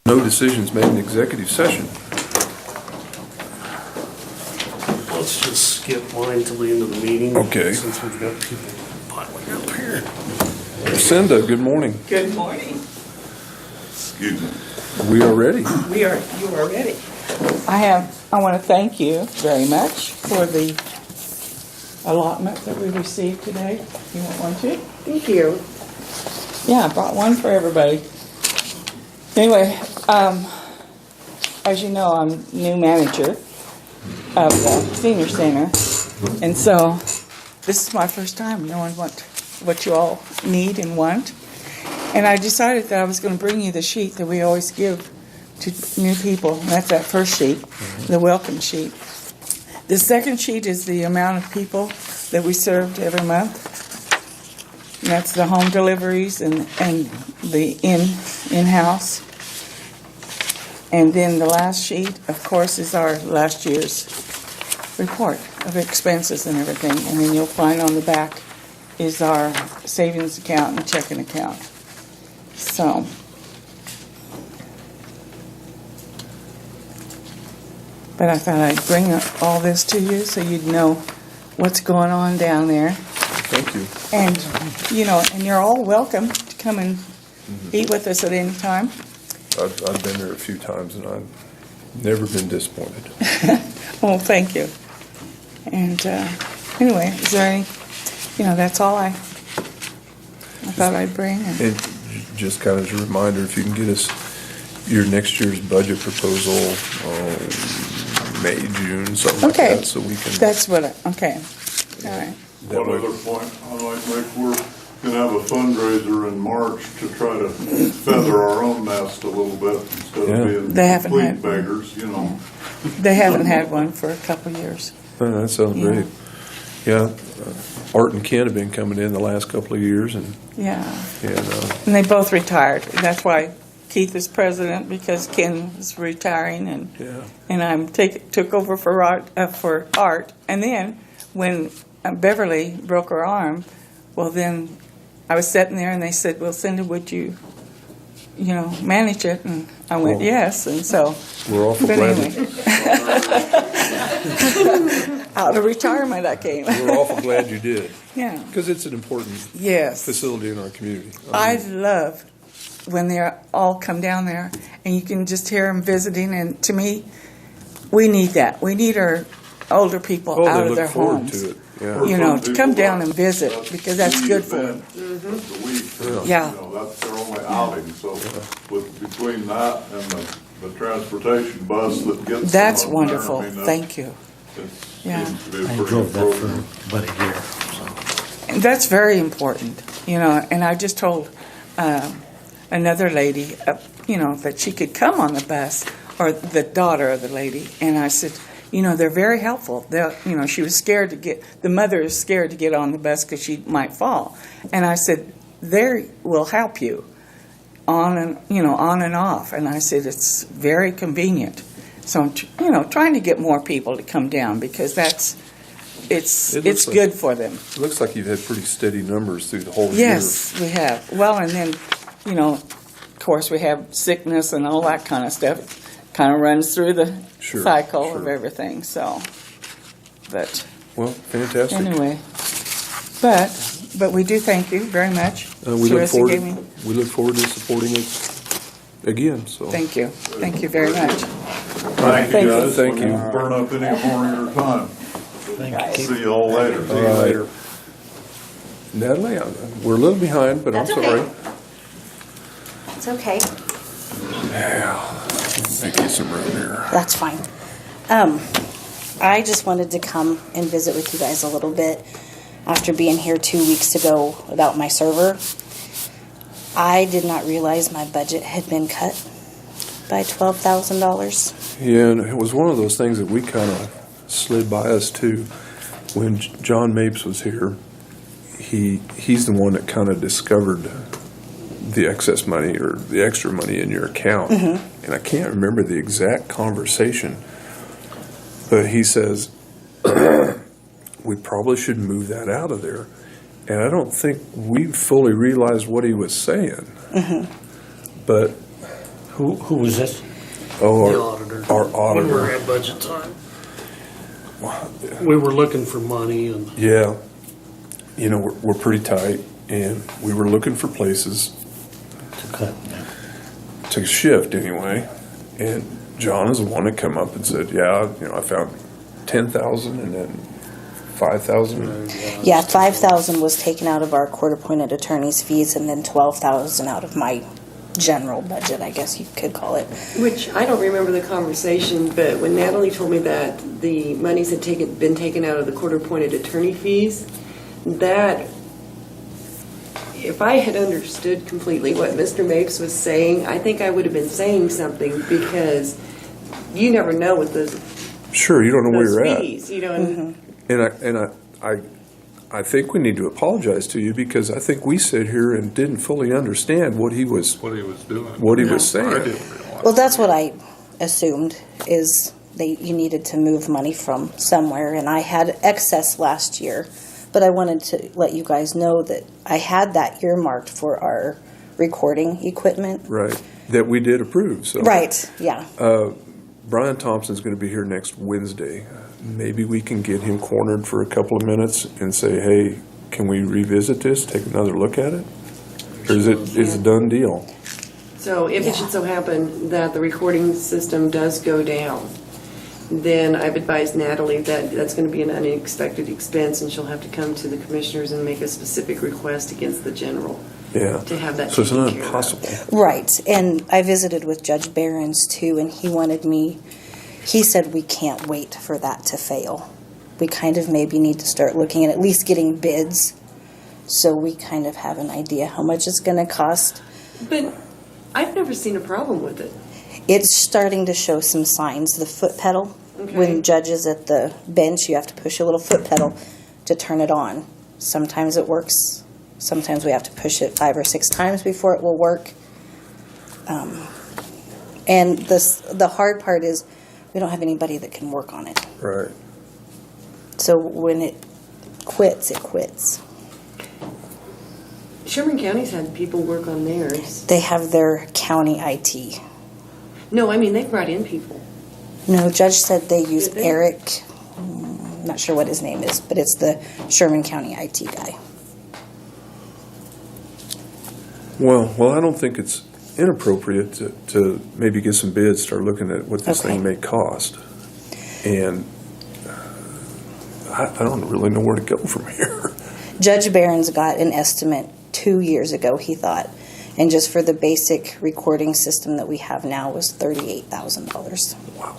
No decisions made in executive session. Let's just skip mine till the end of the meeting. Okay. Since we've got people piling up here. Cinda, good morning. Good morning. Excuse me. We are ready. You are ready. I want to thank you very much for the allotment that we received today. You want one too? Thank you. Yeah, I brought one for everybody. Anyway, as you know, I'm new manager of the senior center, and so this is my first time knowing what you all need and want. And I decided that I was going to bring you the sheet that we always give to new people. And that's that first sheet, the welcome sheet. The second sheet is the amount of people that we served every month. And that's the home deliveries and the in-house. And then the last sheet, of course, is our last year's report of expenses and everything. And then you'll find on the back is our savings account and checking account. So, but I thought I'd bring all this to you so you'd know what's going on down there. Thank you. And, and you're all welcome to come and eat with us at any time. I've been there a few times and I've never been disappointed. Well, thank you. And anyway, is there any, that's all I thought I'd bring. And just kind of as a reminder, if you can get us your next year's budget proposal, May, June, something Okay. like that, so we can. That's what okay. All right. That One way- other point I'd like to make, we're going to have a fundraiser in March to try to feather our own nest a little bit instead Yeah. of being They haven't complete had- beggars, They haven't had one for a couple of years. Oh, that sounds Yeah. great. Yeah, Art and Ken have been coming in the last couple of years, and Yeah. and And they both retired. That's why Keith is president, because Ken is retiring, and yeah. took over for Art. And then when Beverly broke her arm, well, then I was sitting there, and they said, "Well, Cindy, would you manage it?" And I went, Well, "Yes." And so, We're awful but glad. anyway, out of retirement I came. We're awful glad you did, Yeah. because it's an important Yes. facility in our community. I mean, love when they all come down there and you can just hear them visiting. And to me, we need that. We need our older people oh, out they of their look forward homes. to it. Yeah. You know, to come down and visit, because that's good for them. The week, Yeah. that's their only outing, so between that and the transportation bus that gets them That's up there, wonderful. I mean, Thank you. it Yeah. seems to be a I pretty drove good that program. for about a year. So. And that's very important, and I just told another lady, that she could come on the bus, or the daughter of the lady, and I said, they're very helpful. She was scared the mother is scared to get on the bus because she might fall. And I said, they will help you on and off. And I said, it's very convenient. So, trying to get more people to come down, because it's It looks like- good for them. It looks like you've had pretty steady numbers through the whole Yes, we have. Well, and then, of course, we have sickness and all that kind of stuff. Kind of runs through the Sure, cycle of sure. everything. So, but year. Well, fantastic. anyway, but we do thank you very much. We look Teresa forward. gave me- We look forward to supporting it again. So Thank you very much. Thank Thank you, you. guys. Thank We you. won't burn up any more of your time. Thank you. See you all later. All right. Natalie, we're a little behind, but That's I'm okay. sorry. It's okay. Make you some room here. That's fine. I just wanted to come and visit with you guys a little bit after being here 2 weeks ago without my server. I did not realize my budget had been cut by $12,000. Yeah, and it was one of those things that we kind of slid by us too. When John Mapes was here, he's the one that kind of discovered the excess money or the extra money in your account. And I can't remember the exact conversation, but he says, we probably should move that out of there. And I don't think we fully realized what he was saying. But Who was this? Oh, The auditor. our When we were auditor. at budget time. We were looking for money and Yeah. You know, we're pretty tight, and we were looking for places To cut. to shift anyway. And John is the one that come up and said, yeah, you know, I found 10,000 and then 5,000. Yeah, 5,000 was taken out of our court-appointed attorney's fees, and then 12,000 out of my general budget, I guess you could call it. Which, I don't remember the conversation, but when Natalie told me that the monies had been taken out of the court-appointed attorney fees, that, if I had understood completely what Mr. Mapes was saying, I think I would have been saying something, because you never know with those Sure, you don't know where those you're at. fees, you know, and I think we need to apologize to you because I think we sit here and didn't fully understand what he was doing. what he was saying. I didn't realize. Well, that's what I assumed, is you needed to move money from somewhere, and I had excess last year, but I wanted to let you guys know that I had that earmarked for our recording equipment. Right, that we did approve. So Right, yeah. Brian Thompson's going to be here next Wednesday. Maybe we can get him cornered for a couple of minutes and say, hey, can we revisit this, take another look at it? Or is it a done deal? so if it should so happen that the recording system does go down, then I've advised Natalie that that's going to be an unexpected expense, and she'll have to come to the commissioners and make a specific request against the general Yeah. to have that So it's taken not care of. impossible. Right, and I visited with Judge Barron's too, and he said we can't wait for that to fail. We kind of maybe need to start looking at least getting bids, so we kind of have an idea how much it's going to cost. But I've never seen a problem with it. It's starting to show some signs. The foot pedal, Okay. when judges at the bench, you have to push a little foot pedal to turn it on. Sometimes it works. Sometimes we have to push it 5 or 6 times before it will work. And the hard part is we don't have anybody that can work on it. Right. So when it quits, it quits. Sherman County's had people work on theirs. They have their county IT. No, I mean, they've brought in people. No, Judge said they use Did they? Eric, not sure what his name is, but it's the Sherman County IT guy. Well, I don't think it's inappropriate to maybe get some bids, start looking at what this Okay. thing may cost. And I don't really know where to go from here. Judge Barron's got an estimate 2 years ago, he thought, and just for the basic recording system that we have now was $38,000. Wow.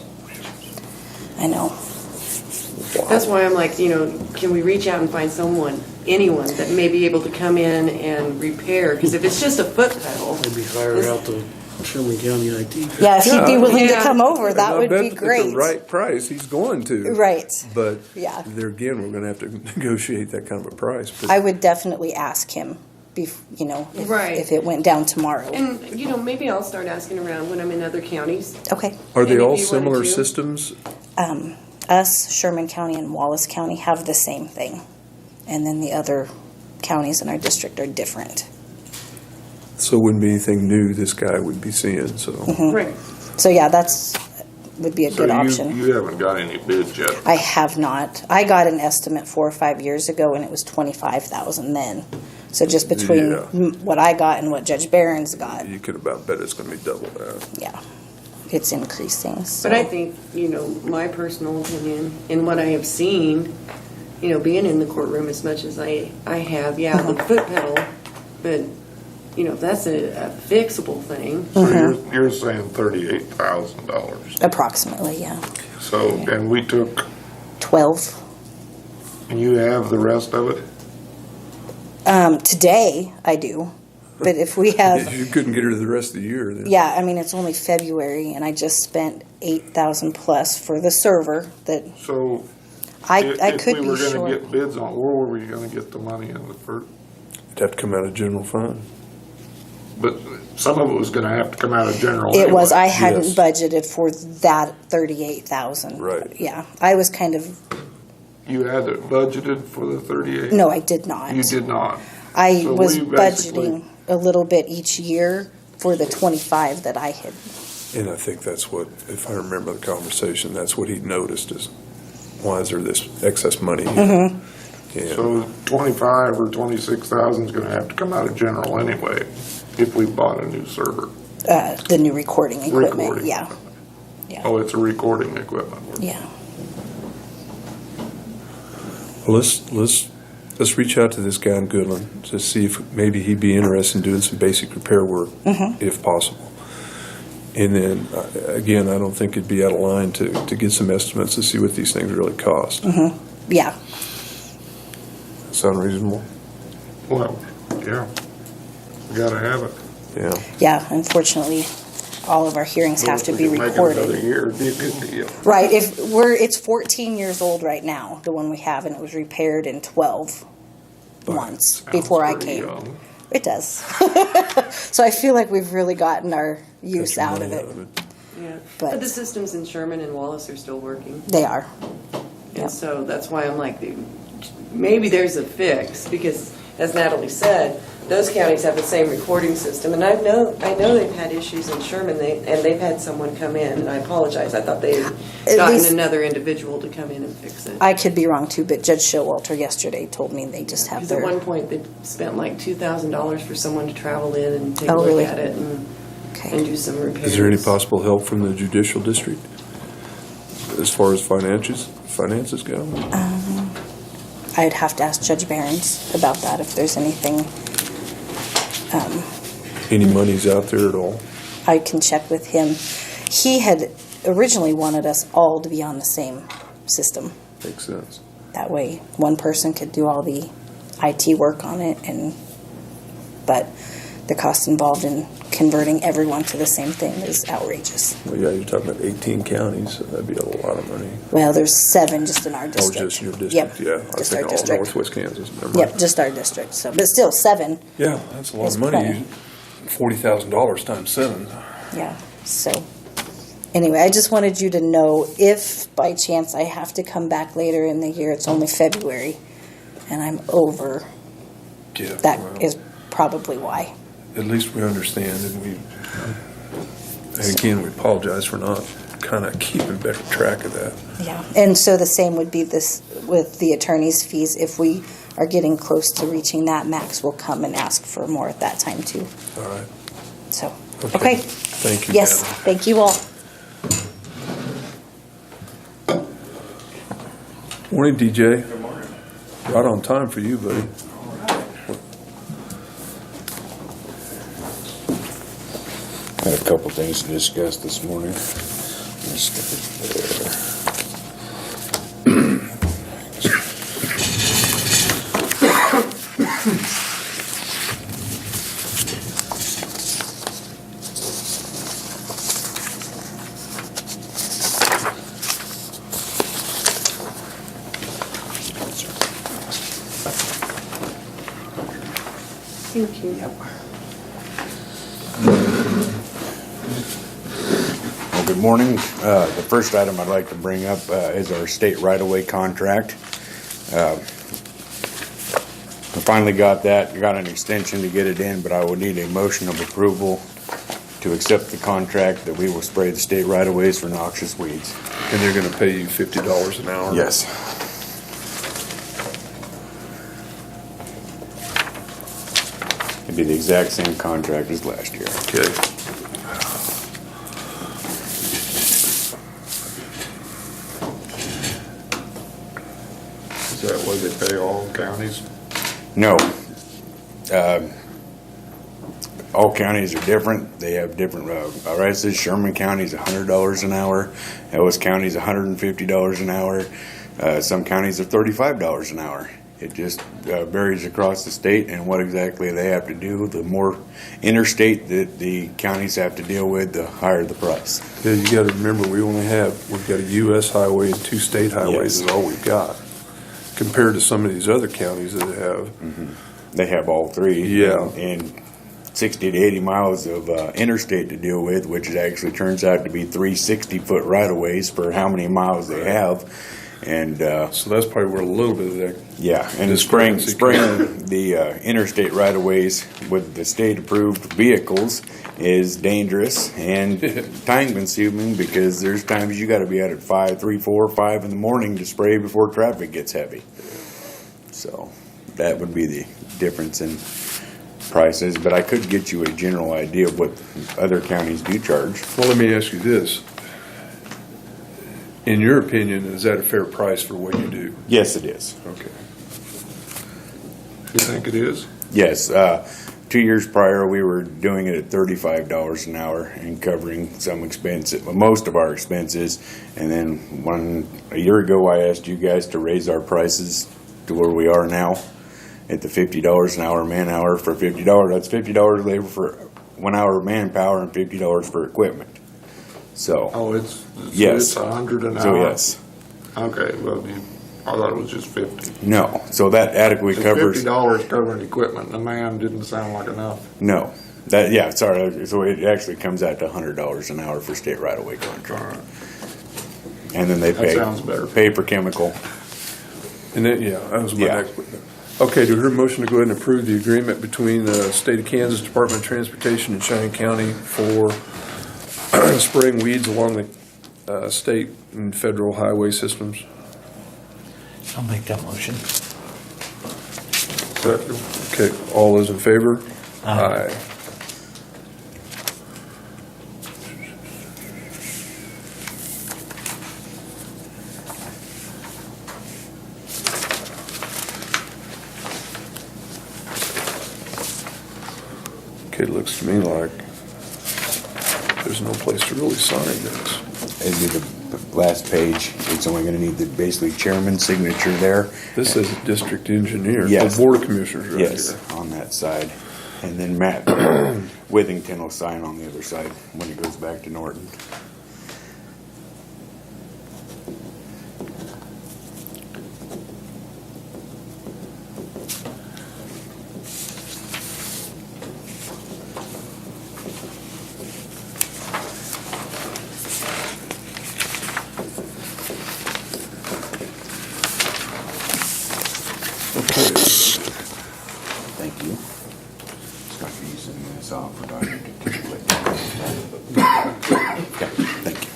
I know. That's why I'm like, you know, can we reach out and find anyone that may be able to come in and repair? Because if it's just a foot pedal, maybe hire out the Sherman County IT. Yeah, if he'd be willing to Yeah. come over, that I would bet be at great. the right price, he's going to. Right. But Yeah. there again, we're going to have to negotiate that kind of a price. But I would definitely ask him, if Right. it went down tomorrow. and, you know, maybe I'll start asking around when I'm in other counties. Okay. are they and if all you wanted similar to- systems? Us, Sherman County and Wallace County have the same thing. And then the other counties in our district are different. So it wouldn't be anything new this guy would be seeing. So Right. So yeah, would be a good option. You haven't got any bids yet. I have not. I got an estimate 4 or 5 years ago, and it was $25,000 then. So just between Yeah. what I got and what Judge Barron's got, you could about bet it's going to be double that. yeah, it's increasing. So. But I think, you know, my personal opinion and what I have seen, you know, being in the courtroom as much as I have, yeah, the foot pedal, but, you know, if that's a fixable thing. So you're saying $38,000. Approximately, yeah. So, and we took, 12. and you have the rest of it? Today, I do. But if we have, You couldn't get her the rest of the year. Then. yeah, I mean, it's only February, and I just spent $8,000 plus for the server that So I if could we be were going to short. get bids on, where were we going to get the money in the first? It'd have to come out of general fund. But some of it was going to have to come out of general. It was, anyway. I hadn't Yes. budgeted for that 38,000. Right. Yeah, I was kind of, You had it budgeted for the 38? no, I did not. You did not. I So was we basically- budgeting a little bit each year for the 25 that I had. And I think that's what, if I remember the conversation, that's what he noticed is, why is there this excess money here? Mm-hmm. And So 25 or 26,000 is going to have to come out of general anyway, if we bought a new server. The new recording equipment, Recording. yeah. Yeah. Oh, it's a recording equipment. Yeah. well, let's reach out to this guy in Goodland to see if maybe he'd be interested in doing some basic repair work, if possible. And then, again, I don't think it'd be out of line to get some estimates to see what these things really cost. Yeah. Sound reasonable? Well, yeah, we got to have it. Yeah. Yeah, unfortunately, all of our hearings have to be If we can make it another recorded. year, it'd be a good deal. Right, it's 14 years old right now, the one we have, and it was repaired in 12 months before I Sounds pretty came. young. It does. So I feel like we've really gotten our use Got your out of money it. Yeah. But- But the systems in Sherman and Wallace are still working. They are. Yep. And so that's why I'm like, maybe there's a fix, because as Natalie said, those counties have the same recording system, and I know they've had issues in Sherman, and they've had someone come in, and I apologize, I thought they'd gotten least- another individual to come in and fix it. I could be wrong too, but Judge Showalter yesterday told me they just have Because at their. one point, they spent like $2,000 for someone to travel in and take a Oh, look really? at it and Okay. do some repairs. Is there any possible help from the judicial district as far as finances go? I'd have to ask Judge Barons about that, if there's anything. Any monies out there at all? I can check with him. He had originally wanted us all to be on the same system. Makes sense. That way, one person could do all the IT work on it, but the cost involved in converting everyone to the same thing is outrageous. Well, yeah, you're talking about 18 counties, so that'd be a lot of money. Well, there's 7 just in our Oh, district. just your district, Yep, yeah. I just think our all district. Northwest Kansas. Never mind. Yep, just our district. So, but still 7. Yeah, that's a lot It's of money. plenty. $40,000 times 7. Yeah. So, anyway, I just wanted you to know if by chance I have to come back later in the year. It's only February, and I'm over. Yeah. That well, is probably why. At least we understand, and again, we apologize for not kind of keeping better track of that. Yeah, and so the same would be this with the attorney's fees. If we are getting close to reaching that max, we'll come and ask for more at that time too. All right. So, Okay. okay. Thank you, Yes, Natalie. thank you all. Morning, DJ. Good morning. Right on time for you, buddy. Had a couple things to discuss this morning. Let's stick it there. Thank you. Well, good morning. The first item I'd like to bring up is our state right-of-way contract. I finally got that, got an extension to get it in, but I would need a motion of approval to accept the contract that we will spray the state right-of-ways for noxious weeds. And they're going to pay you $50 an hour? Yes. It'd be the exact same contract as last year. Okay. Is that what they pay all counties? No. All counties are different. They have different, all right, it says Sherman County's $100 an hour. Ellis County's $150 an hour. Some counties are $35 an hour. It just varies across the state and what exactly they have to do. The more interstate that the counties have to deal with, the higher the price. Yeah, you got to remember, we've got a U.S. highway and 2 state highways Yes. is all we've got, compared to some of these other counties that have. They have all 3. Yeah. And 60 to 80 miles of interstate to deal with, which it actually turns out to be 3 60-foot right-of-ways for how many miles they have. And So that's probably where a little bit of that. yeah, and spraying Discrepancy. the interstate right of ways with the state approved vehicles is dangerous and time consuming, because there's times you got to be out at 5, 3, 4, 5 in the morning to spray before traffic gets heavy. So that would be the difference in prices, but I could get you a general idea of what other counties do charge. Well, let me ask you this. In your opinion, is that a fair price for what you do? Yes, it is. Okay. You think it is? Yes, 2 years prior, we were doing it at $35 an hour and covering some expenses, most of our expenses. And then a year ago, I asked you guys to raise our prices to where we are now at the $50 an hour man hour. For $50, that's $50 labor for 1 hour of manpower and $50 for equipment. So, Oh, it's Yes. $100 an hour? so yes, Okay, well, I thought it was just 50. no, so that adequately So covers. $50 covering equipment, a man didn't sound like enough. No, yeah, sorry, so it actually comes out to $100 an hour for state right-of-way contract. And then they That pay. sounds better. Pay for chemical. And then, yeah, that was my Yeah. next one. Okay, do I hear a motion to go ahead and approve the agreement between the State of Kansas Department of Transportation and Cheyenne County for spraying weeds along the state and federal highway systems? I'll make that motion. Okay, all those in favor? Aye. Okay, it looks to me like there's no place to really sign this. It'd be the last page. It's only gonna need the basically chairman's signature there. This says district engineer. Yes. Oh, Board of Commissioners right Yes, here. on that side. And then Matt Withington will sign on the other side when it goes back to Norton. Okay. Thank you. Start using this off for Dr. Okay, thank you.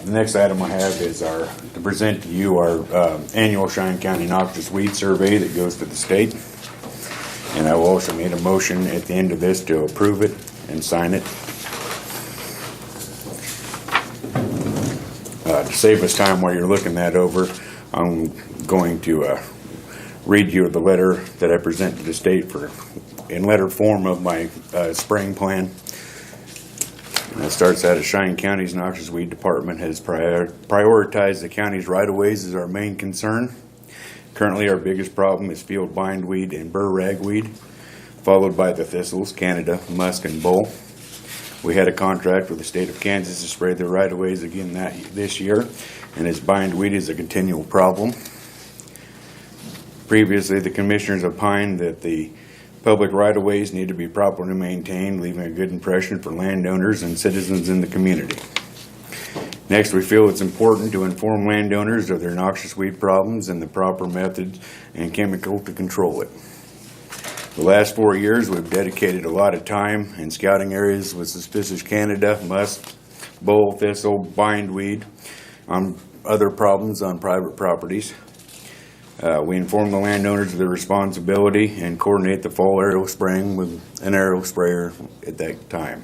The next item I have is to present to you our annual Cheyenne County Noxious Weed Survey that goes to the state. And I will also make a motion at the end of this to approve it and sign it. To save us time while you're looking that over, I'm going to read you the letter that I present to the state in letter form of my spraying plan. And it starts out as Cheyenne County's Noxious Weed Department has prioritized the county's right-of-ways as our main concern. Currently, our biggest problem is field bindweed and burr ragweed, followed by the thistles, Canada, musk, and bull. We had a contract with the state of Kansas to spray their right-of-ways again this year, and as bindweed is a continual problem. Previously, the commissioners opined that the public right-of-ways need to be properly maintained, leaving a good impression for landowners and citizens in the community. Next, we feel it's important to inform landowners of their noxious weed problems and the proper methods and chemical to control it. The last 4 years, we've dedicated a lot of time in scouting areas with suspicious Canada, musk, bull, thistle, bindweed, on other problems on private properties. We inform the landowners of their responsibility and coordinate the fall aerial spraying with an aerial sprayer at that time.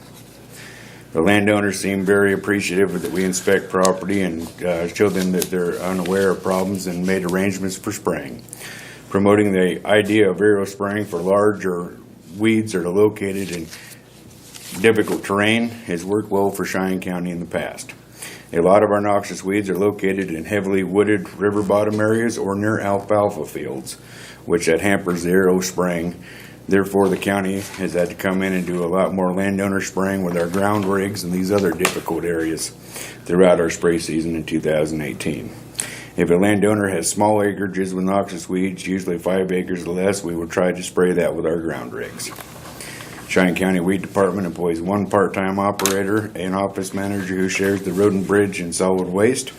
The landowners seem very appreciative that we inspect property and show them that they're unaware of problems and made arrangements for spraying. Promoting the idea of aerial spraying for larger weeds that are located in difficult terrain has worked well for Cheyenne County in the past. A lot of our noxious weeds are located in heavily wooded river bottom areas or near alfalfa fields, which that hampers the aerial spraying. Therefore, the county has had to come in and do a lot more landowner spraying with our ground rigs and these other difficult areas throughout our spray season in 2018. If a landowner has small acreages with noxious weeds, usually 5 acres or less, we will try to spray that with our ground rigs. Cheyenne County Weed Department employs 1 part-time operator and office manager who shares the road and bridge and solid waste.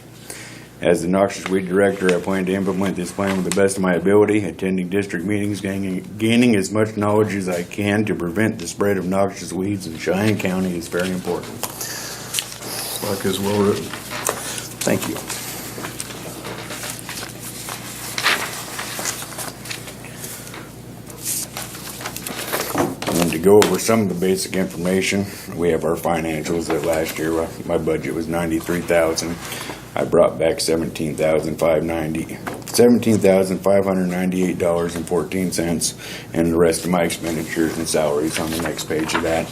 As the noxious weed director, I plan to implement this plan with the best of my ability, attending district meetings, gaining as much knowledge as I can to prevent the spread of noxious weeds in Cheyenne County is very important. Like is well written. Thank you. And to go over some of the basic information, we have our financials that last year, my budget was $93,000. I brought back $17,598.14, and the rest of my expenditures and salaries on the next page of that.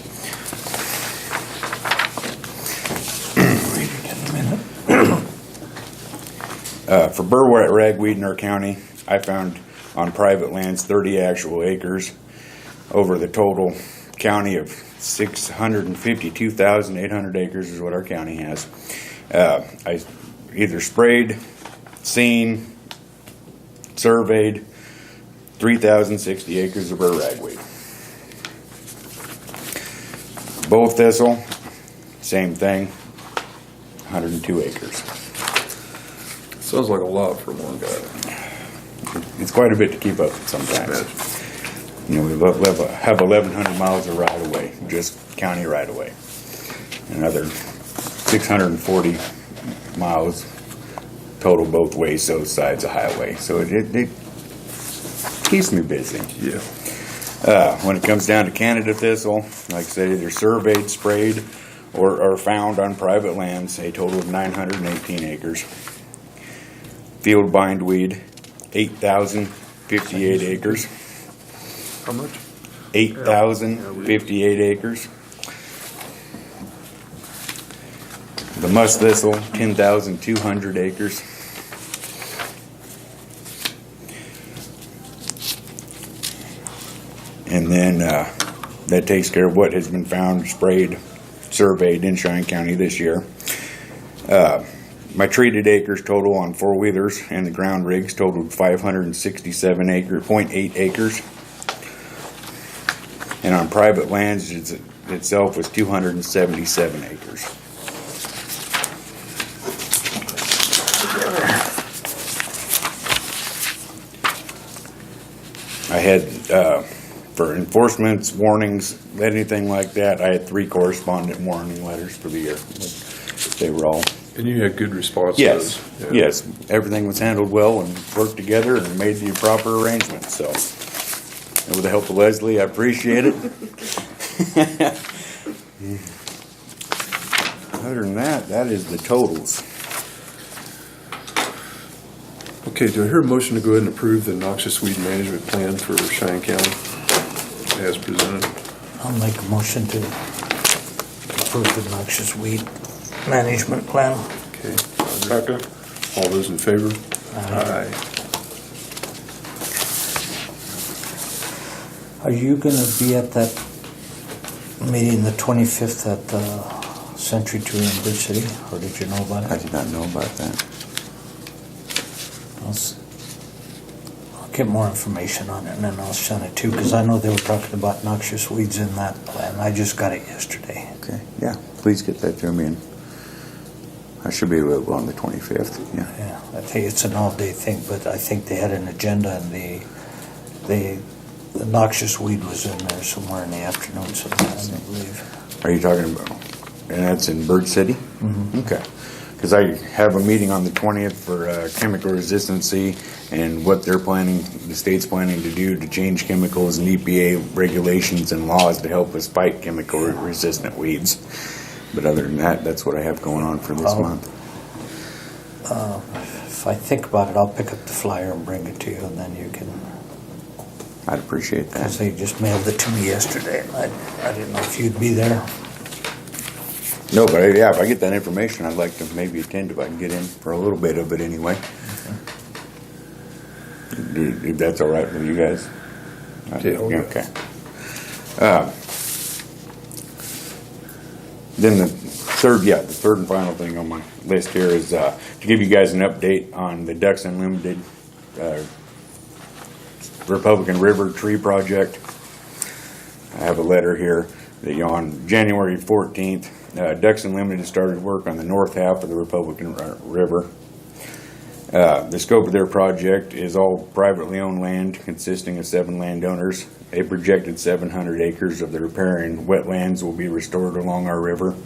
For burr ragweed in our county, I found on private lands 30 actual acres over the total county of 652,800 acres is what our county has. I either sprayed, seen, surveyed 3,060 acres of burr ragweed. Bow thistle, same thing, 102 acres. Sounds like a lot for one guy. It's quite a bit to keep up with sometimes. You know, we have 1,100 miles of right-of-way, just county right-of-way. Another 640 miles total both ways, those sides of highway. So it keeps me busy. Yeah. When it comes down to Canada thistle, like I said, either surveyed, sprayed, or are found on private lands, a total of 918 acres. Field bindweed, 8,058 acres. How much? 8,058 acres. The musk thistle, 10,200 acres. And then that takes care of what has been found, sprayed, surveyed in Cheyenne County this year. My treated acres total on four-wheelers and the ground rigs totaled 567.8 acres. And on private lands itself was 277 acres. I had, for enforcements, warnings, anything like that, I had 3 correspondent warning letters for the year. They were all... And you had good response. Yes, to those. Yeah. yes. Everything was handled well and worked together and made the proper arrangements, so. And with the help of Leslie, I appreciate it. Other than that, that is the totals. Okay, do I hear a motion to go ahead and approve the noxious weed management plan for Cheyenne County as presented? I'll make a motion to approve the noxious weed management plan. Okay. Second. All those in favor? Aye. Are you gonna be at that meeting the 25th at Century Tree in Bridge City, or did you know about I it? did not know about that. I'll get more information on it and then I'll send it too, because I know they were talking about noxious weeds in that plan. I just got it yesterday. Okay, yeah, please get that to me, and I should be available on the 25th, yeah. Yeah, I think it's an all-day thing, but I think they had an agenda and the noxious weed was in there somewhere in the afternoon sometime, I believe. Are you talking about, and that's in Bird City? Mm-hmm. Okay. Because I have a meeting on the 20th for chemical resistancy and what they're planning, the state's planning to do to change chemicals and EPA regulations and laws to help us fight chemical resistant weeds. But other than that, that's what I have going on for this month. If I think about it, I'll pick up the flyer and bring it to you, and then you can, I'd appreciate because that. they just mailed it to me yesterday, and I didn't know if you'd be there. No, but yeah, if I get that information, I'd like to maybe attend if I can get in for a little bit of it anyway. If that's all right with you guys? Yeah. Okay. Then the third and final thing on my list here is to give you guys an update on the Ducks Unlimited Republican River Tree Project. I have a letter here that on January 14th, Ducks Unlimited started work on the north half of the Republican River. The scope of their project is all privately owned land consisting of 7 landowners. A projected 700 acres of the riparian wetlands will be restored along our river.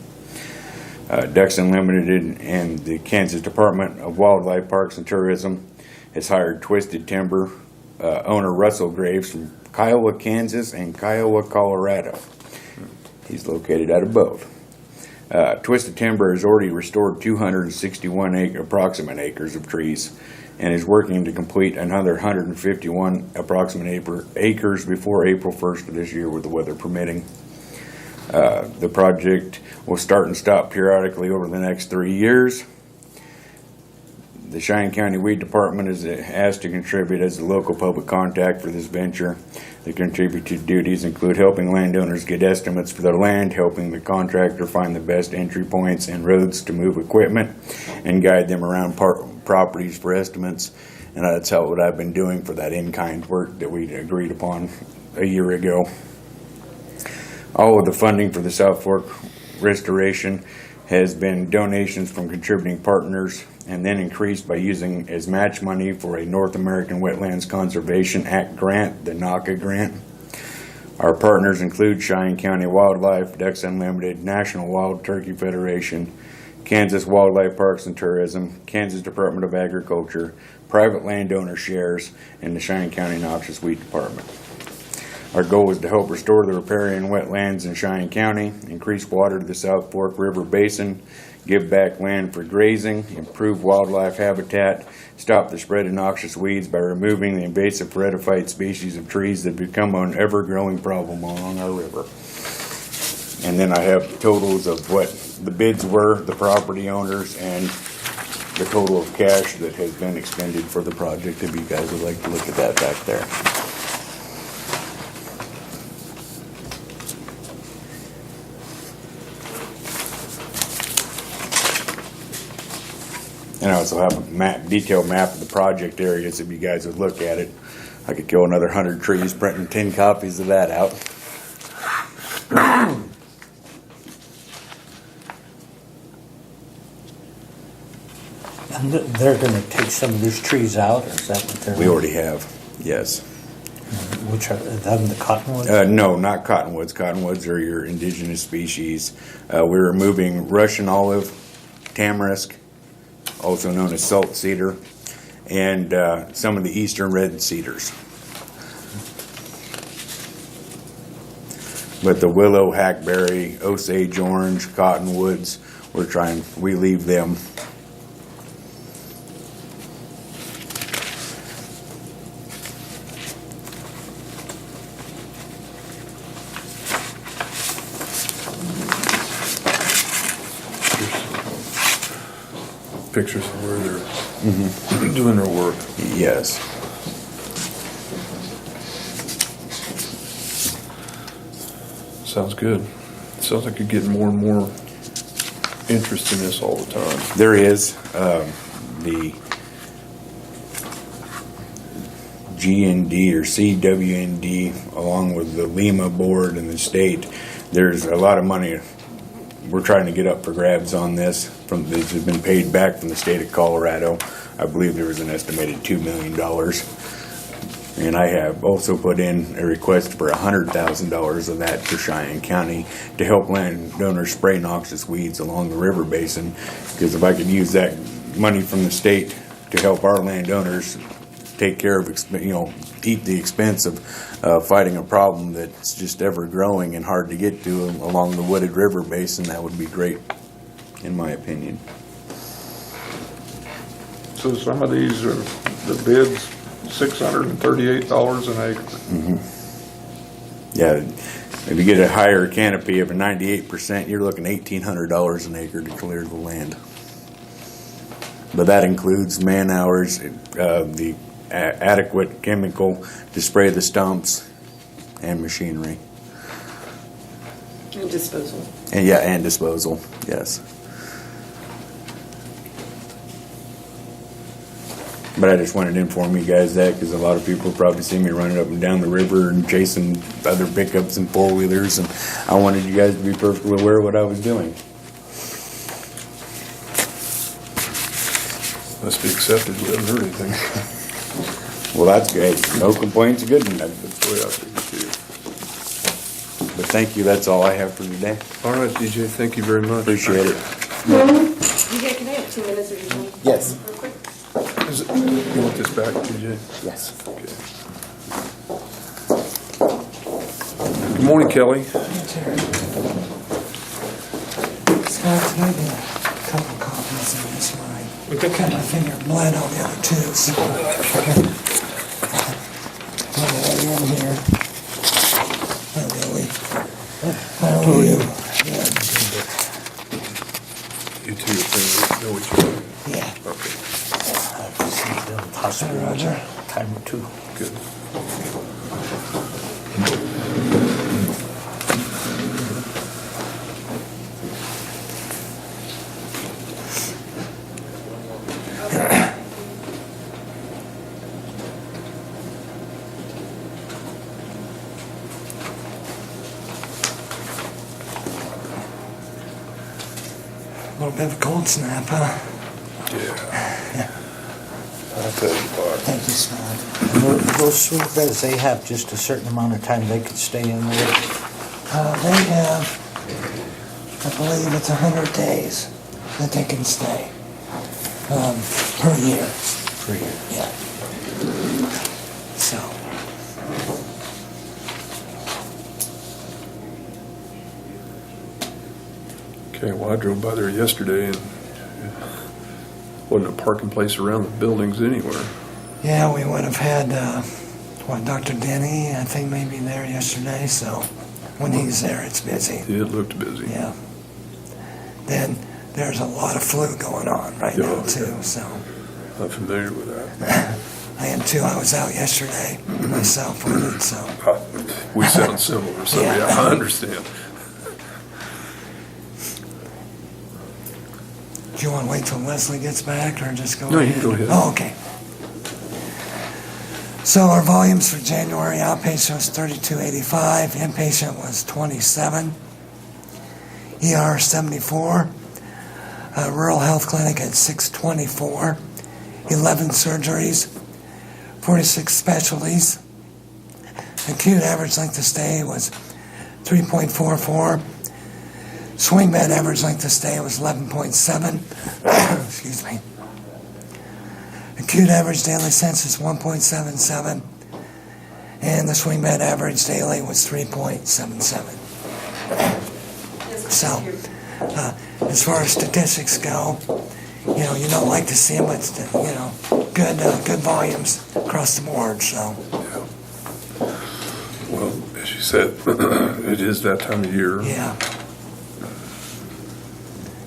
Ducks Unlimited and the Kansas Department of Wildlife Parks and Tourism has hired Twisted Timber owner Russell Graves from Kiowa, Kansas and Kiowa, Colorado. He's located out of both. Twisted Timber has already restored 261 approximate acres of trees and is working to complete another 151 approximate acres before April 1st of this year, with the weather permitting. The project will start and stop periodically over the next 3 years. The Cheyenne County Weed Department is asked to contribute as a local public contact for this venture. The contributed duties include helping landowners get estimates for their land, helping the contractor find the best entry points and roads to move equipment, and guide them around properties for estimates. And that's what I've been doing for that in-kind work that we agreed upon a year ago. All of the funding for the South Fork restoration has been donations from contributing partners, and then increased by using as match money for a North American Wetlands Conservation Act grant, the NACA grant. Our partners include Cheyenne County Wildlife, Ducks Unlimited, National Wild Turkey Federation, Kansas Wildlife Parks and Tourism, Kansas Department of Agriculture, private landowner shares, and the Cheyenne County Noxious Weed Department. Our goal is to help restore the riparian wetlands in Cheyenne County, increase water to the South Fork River Basin, give back land for grazing, improve wildlife habitat, stop the spread of noxious weeds by removing the invasive pteridophyte species of trees that become an ever-growing problem along our river. And then I have totals of what the bids were, the property owners, and the total of cash that has been expended for the project, if you guys would like to look at that back there. And I also have a detailed map of the project areas. If you guys would look at it, I could kill another 100 trees, printing 10 copies of that out. And they're gonna take some of these trees out, or is that what they're? We already have, yes. Which are, them the cottonwoods? No, not cottonwoods. Cottonwoods are your indigenous species. We're removing Russian olive, tamarisk, also known as salt cedar, and some of the eastern red cedars. But the willow, hackberry, Osage orange, cottonwoods, we leave them. Pictures of where they're doing their work. Yes. Sounds good. Sounds like you're getting more and more interest in this all the time. There is. The GND or CWND, along with the Lima board and the state, there's a lot of money we're trying to get up for grabs on this. This has been paid back from the state of Colorado. I believe there was an estimated $2 million. And I have also put in a request for $100,000 of that for Cheyenne County to help landowners spray noxious weeds along the river basin. Because if I could use that money from the state to help our landowners take care of, eat the expense of fighting a problem that's just ever growing and hard to get to along the wooded river basin, that would be great, in my opinion. So some of these are, the bids, $638 an acre. Mm-hmm. Yeah, if you get a higher canopy of a 98%, you're looking $1,800 an acre to clear the land. But that includes man hours, the adequate chemical to spray the stumps, and machinery. And disposal. And disposal, yes. But I just wanted to inform you guys that, because a lot of people probably see me running up and down the river and chasing other pickups and four-wheelers, and I wanted you guys to be perfectly aware of what I was doing. Must be accepted, we haven't heard anything. Well, that's great. No complaints, good. But That's the way I figured thank you, that's all I have for today. too. All right, DJ, thank you very much. Appreciate it. DJ, can I have 2 minutes of your time? Yes. Real quick? Is it, you want this back, DJ? Yes. Okay. Good morning, Kelly. Scott, can I get a couple copies of this one? I cut my finger bled on the other two, so. While you're in here. Not really. How are you? Good. You two know each other. Yeah. Okay, I've seen them possibly Roger. a time or two. good. A little bit of a cold snap, huh? Yeah. I'll tell you what. Thank you, Scott. Those swing beds, they have just a certain amount of time they could stay in there. They have, I believe it's 100 days that they can stay, per year. Per year. Yeah. So, Okay, well, I drove by there yesterday and wasn't a parking place around the buildings anywhere. yeah, we would have had, Dr. Denny, I think maybe there yesterday, so when he's there, it's busy. It looked busy. Yeah. Then there's a lot of flu going on right Yeah, now too, yeah. so. I'm familiar with that. I am too. I was out yesterday myself with it, so. We sound similar, so Yeah. yeah, I understand. Do you want to wait till Leslie gets back or just go No, you ahead? go ahead. Oh, okay. So our volumes for January, outpatient was 3285, inpatient was 27, ER 74, rural health clinic at 624, 11 surgeries, 46 specialties. Acute average length of stay was 3.44. Swing bed average length of stay was 11.7. Excuse me. Acute average daily census 1.77. And the swing bed average daily was 3.77. So, as far as statistics go, you don't like to see them, but, good volumes across the board, so. Well, as you said, it is that time of year. Yeah.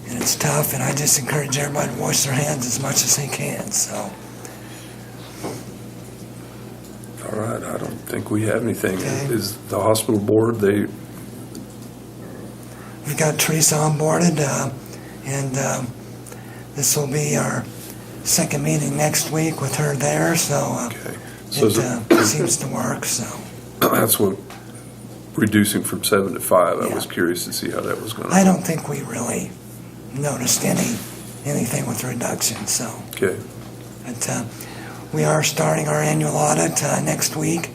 And it's tough, and I just encourage everybody to wash their hands as much as they can, so. All right, I don't think we have anything. Okay. Is the hospital board, We've got Teresa onboarded, and this will be our second meeting next week with her there, so okay. So is it seems to work, so. that's what, reducing from 7 to 5, I Yeah. was curious to see how that was going to. I don't think we really noticed anything with reduction, so. Okay, But we are starting our annual audit next week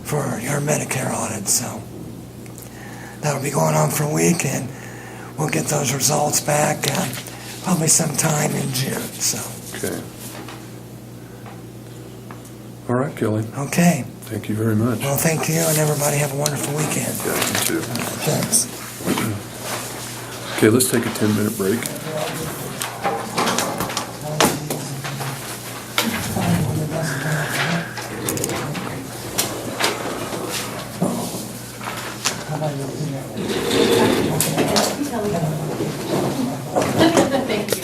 for our Medicare audit, so that'll be going on for a week, and we'll get those results back probably sometime in June, so. okay. All right, Kelly, Okay, thank you very much. well, thank you, and everybody have a wonderful weekend. Yeah, you too. Thanks. Okay, let's take a 10-minute break. Thank you.